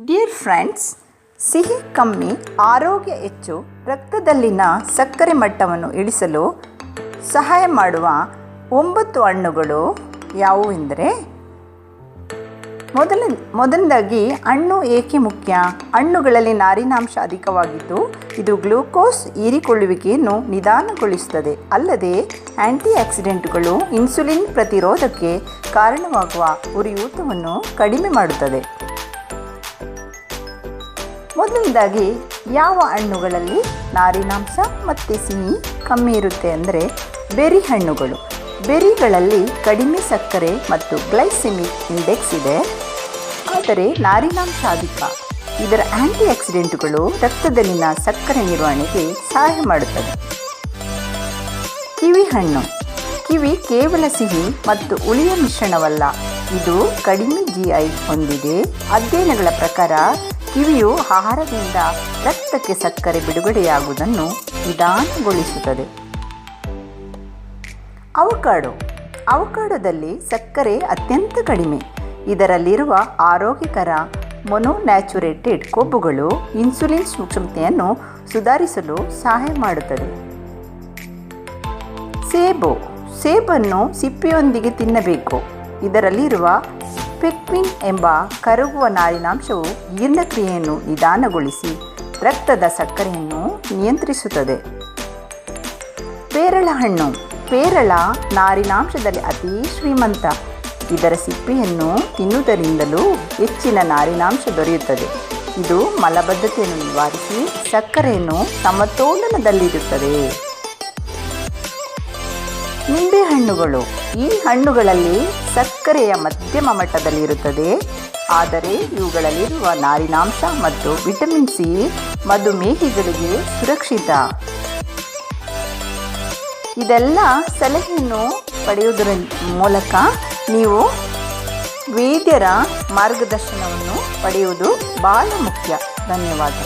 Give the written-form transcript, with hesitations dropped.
Dear friends, ಸಿಹಿ ಕಮ್ಮಿ ಆರೋಗ್ಯ ಹೆಚ್ಚು, ರಕ್ತದಲ್ಲಿನ ಸಕ್ಕರೆ ಮಟ್ಟವನ್ನು ಇಳಿಸಲು ಸಹಾಯ ಮಾಡುವ 9 ಹಣ್ಣುಗಳು ಯಾವುವು ಎಂದರೆ, ಮೊದಲನೇದಾಗಿ ಹಣ್ಣು ಏಕೆ ಮುಖ್ಯ? ಹಣ್ಣುಗಳಲ್ಲಿ ನಾರಿನಾಂಶ ಅಧಿಕವಾಗಿದ್ದು ಇದು ಗ್ಲೂಕೋಸ್ ಹೀರಿಕೊಳ್ಳುವಿಕೆಯನ್ನು ನಿಧಾನಗೊಳಿಸುತ್ತದೆ. ಅಲ್ಲದೆ ಆ್ಯಂಟಿ ಆಕ್ಸಿಡೆಂಟ್ಗಳು ಇನ್ಸುಲಿನ್ ಪ್ರತಿರೋಧಕ್ಕೆ ಕಾರಣವಾಗುವ ಉರಿಯೂತವನ್ನು ಕಡಿಮೆ ಮಾಡುತ್ತದೆ. ಮೊದಲನೇದಾಗಿ ಯಾವ ಹಣ್ಣುಗಳಲ್ಲಿ ನಾರಿನಾಂಶ ಮತ್ತು ಸಿಹಿ ಕಮ್ಮಿ ಇರುತ್ತೆ ಅಂದರೆ ಬೆರಿ ಹಣ್ಣುಗಳು. ಬೆರಿಗಳಲ್ಲಿ ಕಡಿಮೆ ಸಕ್ಕರೆ ಮತ್ತು ಗ್ಲೈಸೆಮಿಕ್ ಇಂಡೆಕ್ಸ್ ಇದೆ, ಆದರೆ ನಾರಿನಾಂಶ ಅಧಿಕ. ಇದರ ಆ್ಯಂಟಿ ಆಕ್ಸಿಡೆಂಟ್ಗಳು ರಕ್ತದಲ್ಲಿನ ಸಕ್ಕರೆ ನಿರ್ವಹಣೆಗೆ ಸಹಾಯ ಮಾಡುತ್ತದೆ. ಕಿವಿ ಹಣ್ಣು. ಕಿವಿ ಕೇವಲ ಸಿಹಿ ಮತ್ತು ಹುಳಿಯ ಮಿಶ್ರಣವಲ್ಲ, ಇದು ಕಡಿಮೆ GI ಹೊಂದಿದೆ. ಅಧ್ಯಯನಗಳ ಪ್ರಕಾರ ಕಿವಿಯು ಆಹಾರದಿಂದ ರಕ್ತಕ್ಕೆ ಸಕ್ಕರೆ ಬಿಡುಗಡೆಯಾಗುವುದನ್ನು ನಿಧಾನಗೊಳಿಸುತ್ತದೆ. ಅವಕಾಡೋದಲ್ಲಿ ಸಕ್ಕರೆ ಅತ್ಯಂತ ಕಡಿಮೆ. ಇದರಲ್ಲಿರುವ ಆರೋಗ್ಯಕರ ಮೊನೋನ್ಯಾಚುರೇಟೆಡ್ ಕೊಬ್ಬುಗಳು ಇನ್ಸುಲಿನ್ ಸೂಕ್ಷ್ಮತೆಯನ್ನು ಸುಧಾರಿಸಲು ಸಹಾಯ ಮಾಡುತ್ತದೆ. ಸೇಬನ್ನು ಸಿಪ್ಪೆಯೊಂದಿಗೆ ತಿನ್ನಬೇಕು. ಇದರಲ್ಲಿರುವ ಪೆಕ್ಟಿನ್ ಎಂಬ ಕರಗುವ ನಾರಿನಾಂಶವು ಜೀರ್ಣಕ್ರಿಯೆಯನ್ನು ನಿಧಾನಗೊಳಿಸಿ ರಕ್ತದ ಸಕ್ಕರೆಯನ್ನು ನಿಯಂತ್ರಿಸುತ್ತದೆ. ಪೇರಳ ನಾರಿನಾಂಶದಲ್ಲಿ ಅತಿ ಶ್ರೀಮಂತ. ಇದರ ಸಿಪ್ಪೆಯನ್ನು ತಿನ್ನುವುದರಿಂದಲೂ ಹೆಚ್ಚಿನ ನಾರಿನಾಂಶ ದೊರೆಯುತ್ತದೆ. ಇದು ಮಲಬದ್ಧತೆಯನ್ನು ನಿವಾರಿಸಿ ಸಕ್ಕರೆಯನ್ನು ಸಮತೋಲನದಲ್ಲಿರುತ್ತದೆ. ನಿಂಬೆಹಣ್ಣುಗಳು. ಈ ಹಣ್ಣುಗಳಲ್ಲಿ ಸಕ್ಕರೆಯ ಮಧ್ಯಮ ಮಟ್ಟದಲ್ಲಿರುತ್ತದೆ, ಆದರೆ ಇವುಗಳಲ್ಲಿರುವ ನಾರಿನಾಂಶ ಮತ್ತು ವಿಟಮಿನ್ ಸಿ ಮಧುಮೇಹಿಗಳಿಗೆ ಸುರಕ್ಷಿತ. ಇದೆಲ್ಲ ಸಲಹೆಯನ್ನು ಪಡೆಯುವುದರ ಮೂಲಕ ನೀವು ವೈದ್ಯರ ಮಾರ್ಗದರ್ಶನವನ್ನು ಪಡೆಯುವುದು ಬಹಳ ಮುಖ್ಯ. ಧನ್ಯವಾದ.